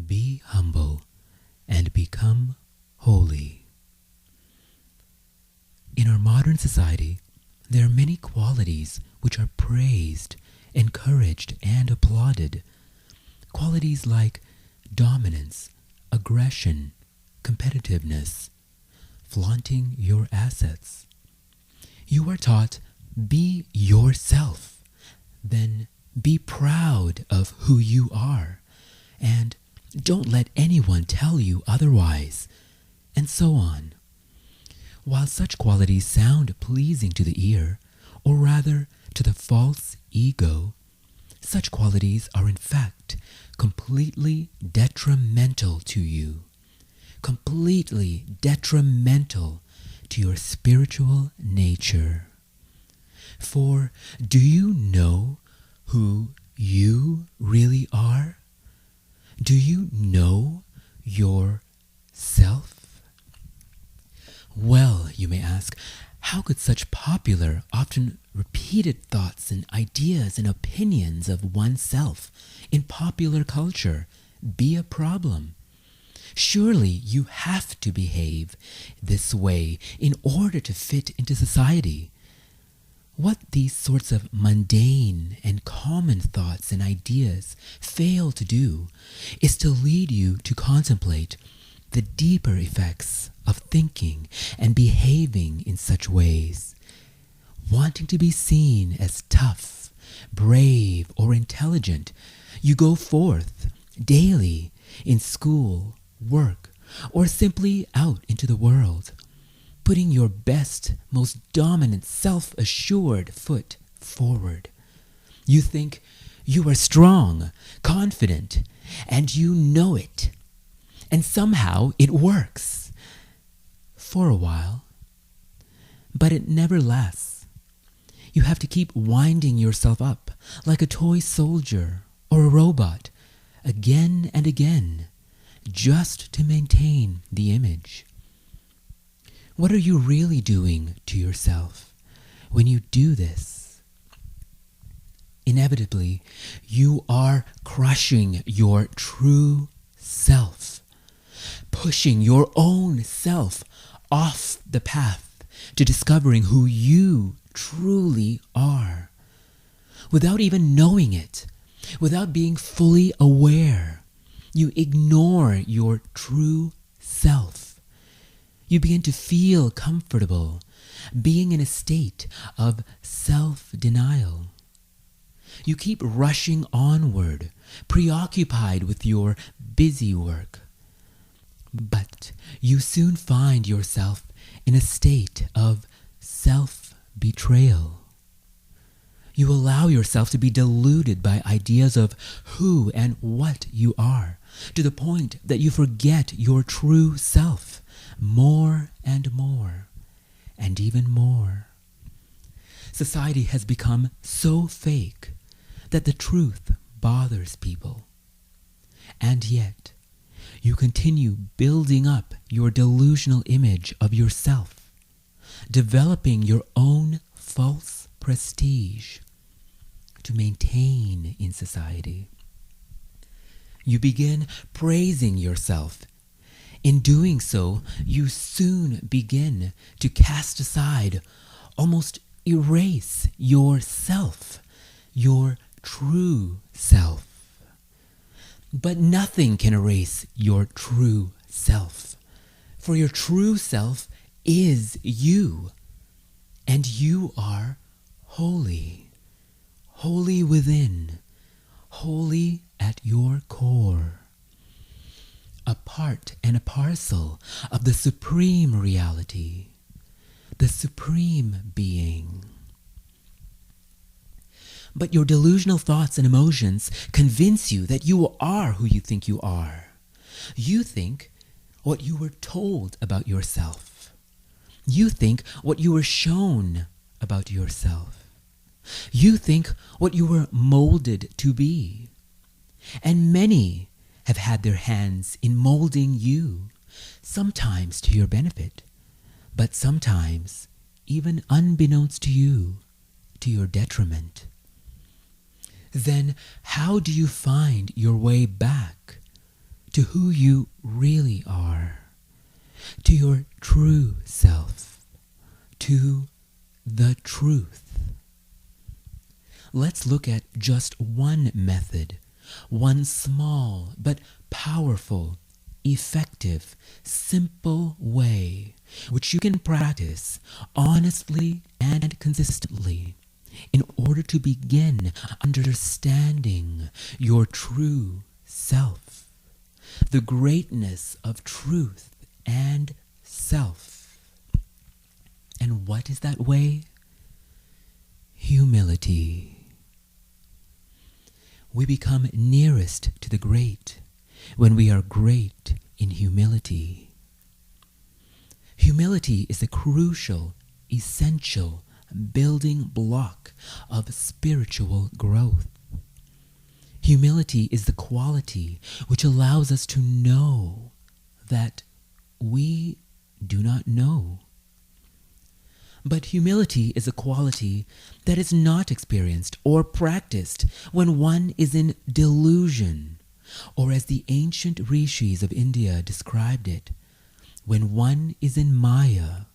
Be humble and become holy. In our modern society, there are many qualities which are praised, encouraged, and applauded. Qualities like dominance, aggression, competitiveness, flaunting your assets. You are taught, be yourself, then be proud of who you are, and don't let anyone tell you otherwise, and so on. While such qualities sound pleasing to the ear, or rather to the false ego, such qualities are in fact completely detrimental to you, completely detrimental to your spiritual nature. For do you know who you really are? Do you know yourself? Well, you may ask, how could such popular, often repeated thoughts and ideas and opinions of oneself in popular culture be a problem? Surely you have to behave this way in order to fit into society. What these sorts of mundane and common thoughts and ideas fail to do is to lead you to contemplate the deeper effects of thinking and behaving in such ways. Wanting to be seen as tough, brave, or intelligent, you go forth daily in school, work, or simply out into the world, putting your best, most dominant, self-assured foot forward. You think you are strong, confident, and you know it. And somehow it works. For a while. But it never lasts. You have to keep winding yourself up like a toy soldier or a robot again and again just to maintain the image. What are you really doing to yourself when you do this? Inevitably, you are crushing your true self, pushing your own self off the path to discovering who you truly are. Without even knowing it, without being fully aware, you ignore your true self. You begin to feel comfortable being in a state of self-denial. You keep rushing onward, preoccupied with your busy work. But you soon find yourself in a state of self-betrayal. You allow yourself to be deluded by ideas of who and what you are, to the point that you forget your true self more and more, and even more. Society has become so fake that the truth bothers people. And yet, you continue building up your delusional image of yourself, developing your own false prestige to maintain in society. You begin praising yourself. In doing so, you soon begin to cast aside, almost erase yourself, your true self. But nothing can erase your true self, for your true self is you, and you are holy, holy within, holy at your core, a part and a parcel of the supreme reality, the supreme being. But your delusional thoughts and emotions convince you that you are who you think you are. You think what you were told about yourself. You think what you were shown about yourself. You think what you were molded to be. And many have had their hands in molding you, sometimes to your benefit, but sometimes, even unbeknownst to you, to your detriment. Then how do you find your way back? to who you really are, to your true self, to the truth. Let's look at just one method, one small but powerful, effective, simple way which you can practice honestly and consistently in order to begin understanding your true self, the greatness of truth and self. And what is that way? Humility. We become nearest to the great when we are great in humility. Humility is a crucial, essential building block of spiritual growth. Humility is the quality which allows us to know that we do not know. But humility is a quality that is not experienced or practiced when one is in delusion, or as the ancient rishis of India described it, when one is in Maya,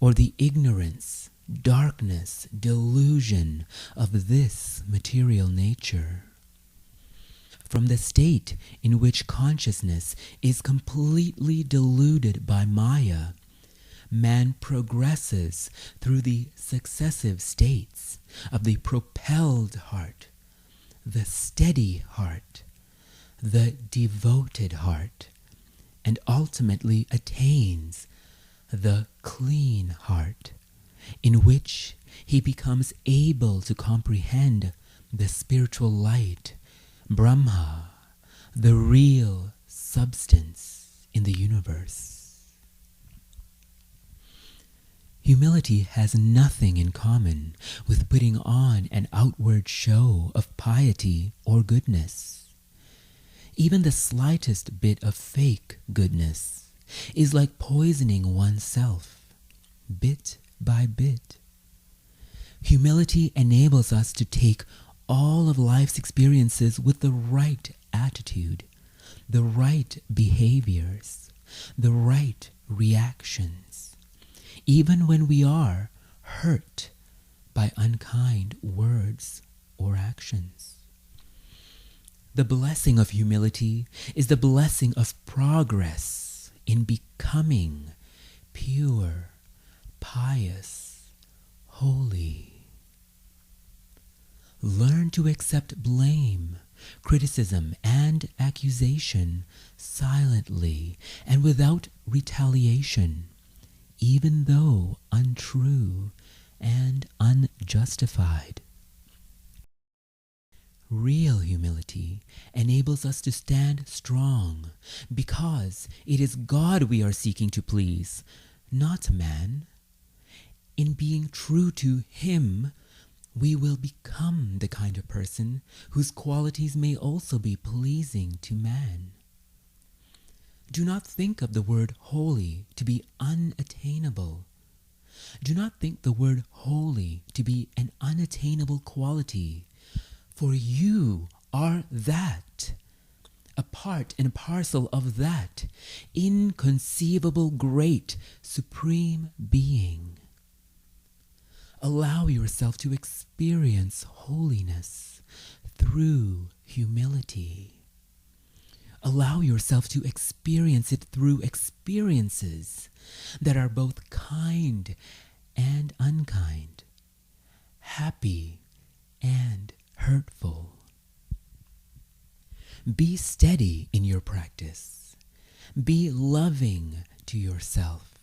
or the ignorance, darkness, delusion of this material nature. From the state in which consciousness is completely deluded by Maya, man progresses through the successive states of the propelled heart, the steady heart, the devoted heart, and ultimately attains the clean heart, in which he becomes able to comprehend the spiritual light, Brahma, the real substance in the universe. Humility has nothing in common with putting on an outward show of piety or goodness. Even the slightest bit of fake goodness is like poisoning oneself, bit by bit. Humility enables us to take all of life's experiences with the right attitude, the right behaviors, the right reactions, even when we are hurt by unkind words or actions. The blessing of humility is the blessing of progress in becoming pure, pious, holy. Learn to accept blame, criticism, and accusation silently and without retaliation, even though untrue and unjustified. Real humility enables us to stand strong because it is God we are seeking to please, not man. In being true to Him, we will become the kind of person whose qualities may also be pleasing to man. Do not think of the word holy to be unattainable. Do not think the word holy to be an unattainable quality, for you are that, a part and parcel of that inconceivable great supreme being. Allow yourself to experience holiness through humility. Allow yourself to experience it through experiences that are both kind and unkind, happy and hurtful. Be steady in your practice. Be loving to yourself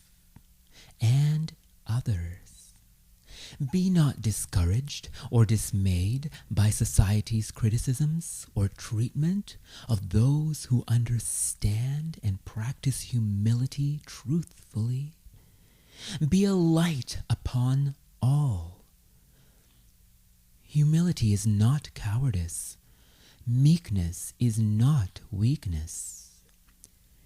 and others. Be not discouraged or dismayed by society's criticisms or treatment of those who understand and practice humility truthfully. Be a light upon all. Humility is not cowardice. Meekness is not weakness.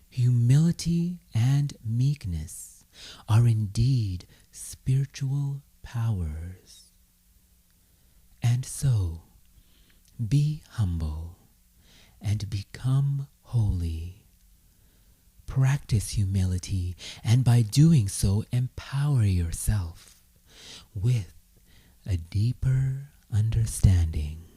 Humility and meekness are indeed spiritual powers. And so, be humble and become holy practice humility, and by doing so empower yourself with a deeper understanding.